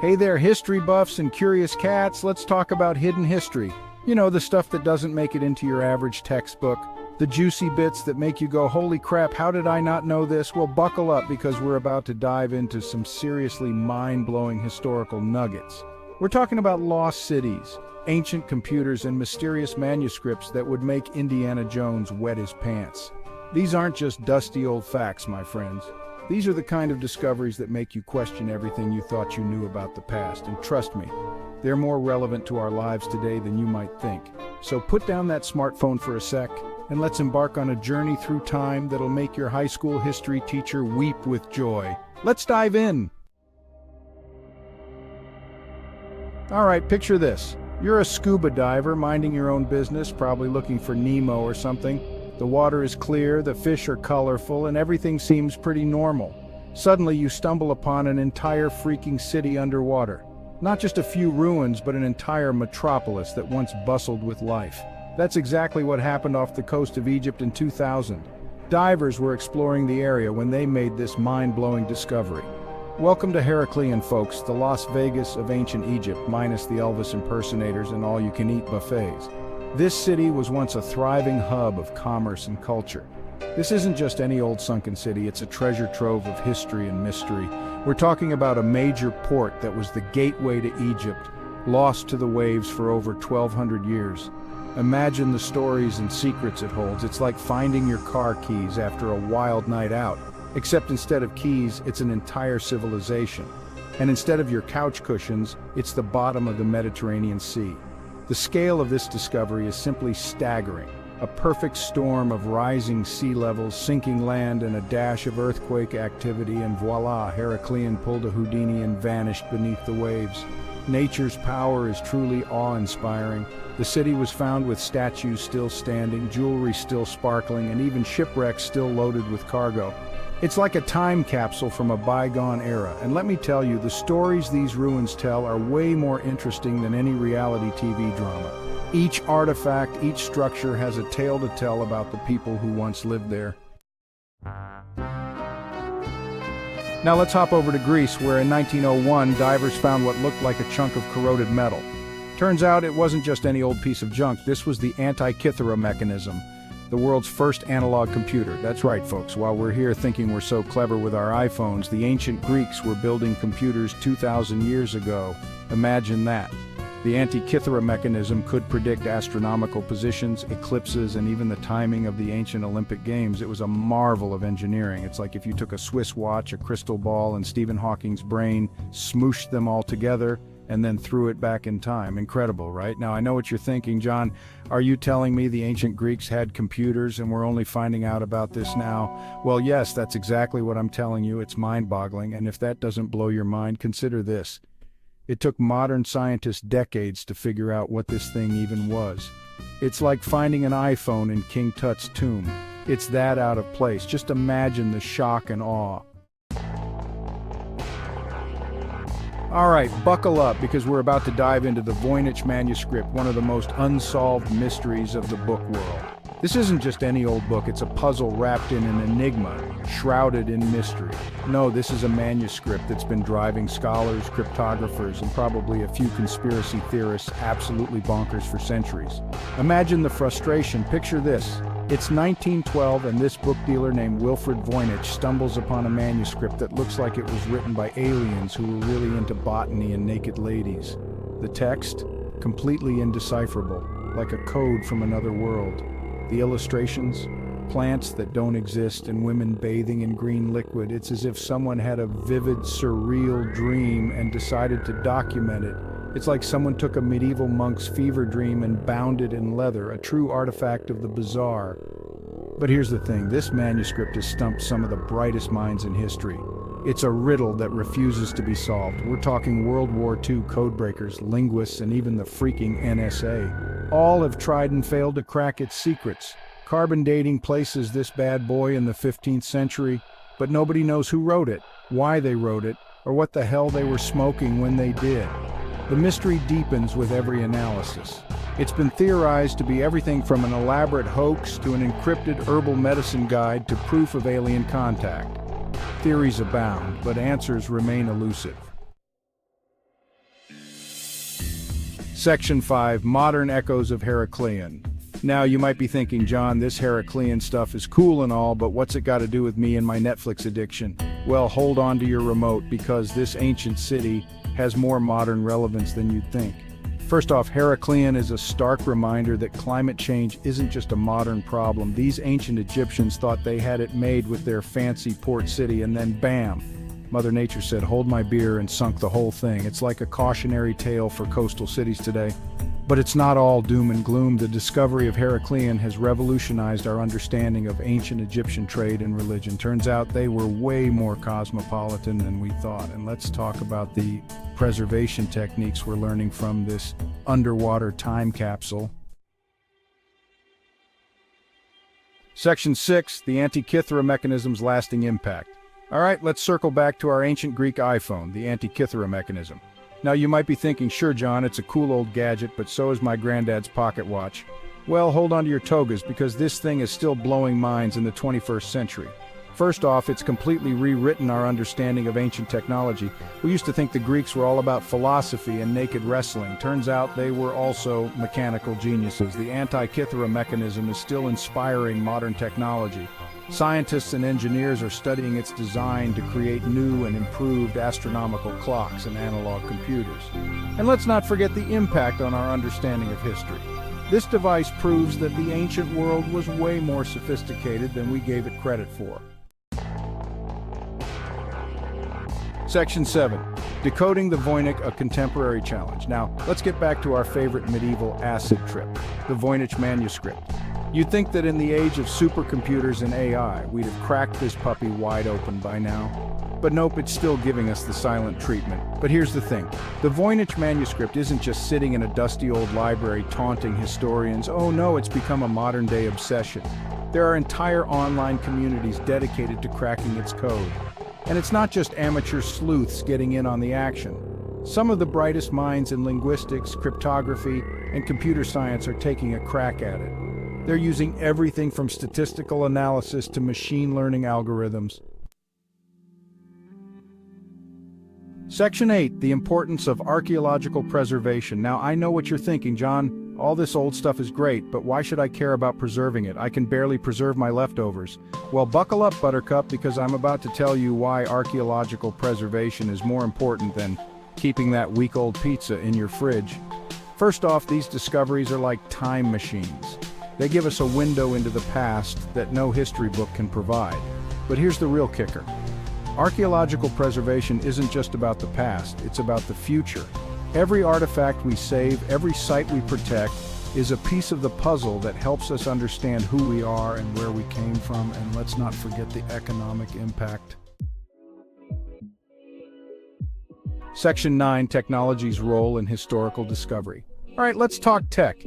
Hey there, history buffs and curious cats, let's talk about hidden history. You know, the stuff that doesn't make it into your average textbook. The juicy bits that make you go, holy crap, how did I not know this? Well, buckle up because we're about to dive into some seriously mind-blowing historical nuggets. We're talking about lost cities, ancient computers, and mysterious manuscripts that would make Indiana Jones wet his pants. These aren't just dusty old facts, my friends. These are the kind of discoveries that make you question everything you thought you knew about the past, and trust me, they're more relevant to our lives today than you might think. So put down that smartphone for a sec, and let's embark on a journey through time that'll make your high school history teacher weep with joy. Let's dive in! Alright, picture this. You're a scuba diver minding your own business, probably looking for Nemo or something. The water is clear, the fish are colorful, and everything seems pretty normal. Suddenly you stumble upon an entire freaking city underwater. Not just a few ruins, but an entire metropolis that once bustled with life. That's exactly what happened off the coast of Egypt in 2000. Divers were exploring the area when they made this mind-blowing discovery. Welcome to Heracle, folks, the Las Vegas of ancient Egypt, minus the Elvis impersonators and all-you-can-eat buffets. This city was once a thriving hub of commerce and culture. This isn't just any old sunken city, it's a treasure trove of history and mystery. We're talking about a major port that was the gateway to Egypt, lost to the waves for over 1,200 years. Imagine the stories and secrets it holds. It's like finding your car keys after a wild night out. Except instead of keys, it's an entire civilization. And instead of your couch cushions, it's the bottom of the Mediterranean Sea. The scale of this discovery is simply staggering. A perfect storm of rising sea levels, sinking land, and a dash of earthquake activity, and voila, Heraclean pulled a Houdini and vanished beneath the waves. Nature's power is truly awe-inspiring. The city was found with statues still standing, jewelry still sparkling, and even shipwrecks still loaded with cargo. It's like a time capsule from a bygone era, and let me tell you, the stories these ruins tell are way more interesting than any reality TV drama. Each artifact, each structure has a tale to tell about the people who once lived there. Now let's hop over to Greece, where in 1901, divers found what looked like a chunk of corroded metal. Turns out it wasn't just any old piece of junk, this was the Antikythera mechanism, the world's first analog computer. That's right, folks, while we're here thinking we're so clever with our iPhones, the ancient Greeks were building computers 2,000 years ago. Imagine that. The Antikythera mechanism could predict astronomical positions, eclipses, and even the timing of the ancient Olympic Games. It was a marvel of engineering. It's like if you took a Swiss watch, a crystal ball, and Stephen Hawking's brain, smooshed them all together, and then threw it back in time. Incredible, right? Now, I know what you're thinking, John. Are you telling me the ancient Greeks had computers and we're only finding out about this now? Well, yes, that's exactly what I'm telling you. It's mind-boggling, and if that doesn't blow your mind, consider this. It took modern scientists decades to figure out what this thing even was. It's like finding an iPhone in King Tut's tomb. It's that out of place. Just imagine the shock and awe. Alright, buckle up because we're about to dive into the Thevoyich Manuscript, one of the most unsolved mysteries of the book world. This isn't just any old book, it's a puzzle wrapped in an enigma, shrouded in mystery. No, this is a manuscript that's been driving scholars, cryptographers, and probably a few conspiracy theorists absolutely bonkers for centuries. Imagine the frustration. Picture this. It's 1912 and this book dealer named Wilfred Voynich stumbles upon a manuscript that looks like it was written by aliens who were really into botany and naked ladies. The text? Completely indecipherable, like a code from another world. The illustrations? Plants that don't exist and women bathing in green liquid. It's as if someone had a vivid, surreal dream and decided to document it. It's like someone took a medieval monk's fever dream and bound it in leather, a true artifact of the bizarre. But here's the thing, this manuscript has stumped some of the brightest minds in history. It's a riddle that refuses to be solved. We're talking World War II codebreakers, linguists, and even the freaking NSA. All have tried and failed to crack its secrets. Carbon dating places this bad boy in the 15th century, but nobody knows who wrote it, why they wrote it, or what the hell they were smoking when they did. The mystery deepens with every analysis. It's been theorized to be everything from an elaborate hoax to an encrypted herbal medicine guide to proof of alien contact. Theories abound, but answers remain elusive. Section 5, Modern Echoes of Heraclean. Now, you might be thinking, John, this Heraclean stuff is cool and all, but what's it got to do with me and my Netflix addiction? Well, hold on to your remote, because this ancient city has more modern relevance than you'd think. First off, Heraclean is a stark reminder that climate change isn't just a modern problem. These ancient Egyptians thought they had it made with their fancy port city, and then bam! Mother Nature said, hold my beer, and sunk the whole thing. It's like a cautionary tale for coastal cities today. But it's not all doom and gloom. The discovery of Heraclean has revolutionized our understanding of ancient Egyptian trade and religion. Turns out they were way more cosmopolitan than we thought. And let's talk about the preservation techniques we're learning from this underwater time capsule. Section 6, the Antikythera mechanism's lasting impact. All right, let's circle back to our ancient Greek iPhone, the Antikythera mechanism. Now, you might be thinking, sure, John, it's a cool old gadget, but so is my granddad's pocket watch. Well, hold on to your togas, because this thing is still blowing minds in the 21st century. First off, it's completely rewritten our understanding of ancient technology. We used to think the Greeks were all about philosophy and naked wrestling. Turns out they were also mechanical geniuses. The Antikythera mechanism is still inspiring modern technology. Scientists and engineers are studying its design to create new and improved astronomical clocks and analog computers. And let's not forget the impact on our understanding of history. This device proves that the ancient world was way more sophisticated than we gave it credit for. Section 7. Decoding the Voic, a contemporary challenge. Now, let's get back to our favorite medieval acid trip, the Thevoyich Manuscript. You'd think that in the age of supercomputers and AI, we'd have cracked this puppy wide open by now. But nope, it's still giving us the silent treatment. But here's the thing. The Thevoyich Manuscript isn't just sitting in a dusty old library taunting historians. Oh no, it's become a modern-day obsession. There are entire online communities dedicated to cracking its code. And it's not just amateur sleuths getting in on the action. Some of the brightest minds in linguistics, cryptography, and computer science are taking a crack at it. They're using everything from statistical analysis to machine learning algorithms. Section 8, the importance of archaeological preservation. Now, I know what you're thinking, John. All this old stuff is great, but why should I care about preserving it? I can barely preserve my leftovers. Well, buckle up, Buttercup, because I'm about to tell you why archaeological preservation is more important than keeping that week-old pizza in your fridge. First off, these discoveries are like time machines. They give us a window into the past that no history book can provide. But here's the real kicker. Archaeological preservation isn't just about the past, it's about the future. Every artifact we save, every site we protect, is a piece of the puzzle that helps us understand who we are and where we came from, and let's not forget the economic impact. Section 9, Technology's Role in Historical Discovery. All right, let's talk tech.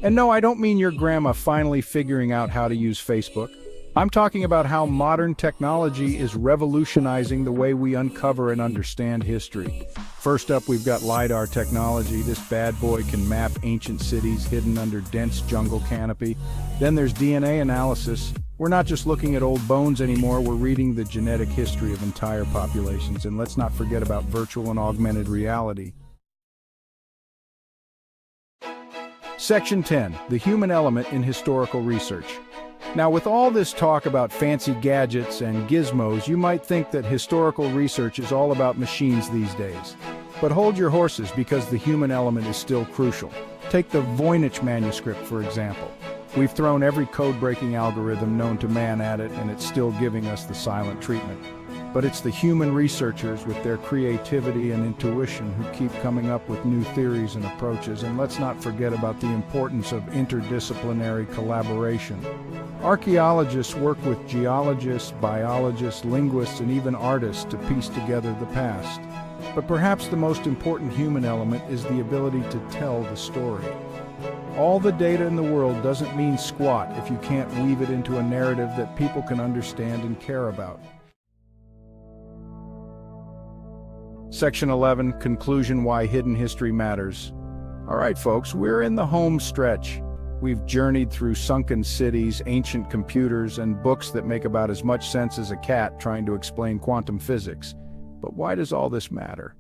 And no, I don't mean your grandma finally figuring out how to use Facebook. I'm talking about how modern technology is revolutionizing the way we uncover and understand history. First up, we've got LiDAR technology. This bad boy can map ancient cities hidden under dense jungle canopy. Then there's DNA analysis. We're not just looking at old bones anymore, we're reading the genetic history of entire populations. And let's not forget about virtual and augmented reality. Section 10, the human element in historical research. Now, with all this talk about fancy gadgets and gizmos, you might think that historical research is all about machines these days. But hold your horses, because the human element is still crucial. Take the Thevoyich Manuscript, for example. We've thrown every code-breaking algorithm known to man at it, and it's still giving us the silent treatment. But it's the human researchers with their creativity and intuition who keep coming up with new theories and approaches. And let's not forget about the importance of interdisciplinary collaboration. Archaeologists work with geologists, biologists, linguists, and even artists to piece together the past. But perhaps the most important human element is the ability to tell the story. All the data in the world doesn't mean squat if you can't weave it into a narrative that people can understand and care about. Section 11, Conclusion: Why Hidden History Matters. All right, folks, we're in the home stretch. We've journeyed through sunken cities, ancient computers, and books that make about as much sense as a cat trying to explain quantum physics. But why does all this matter?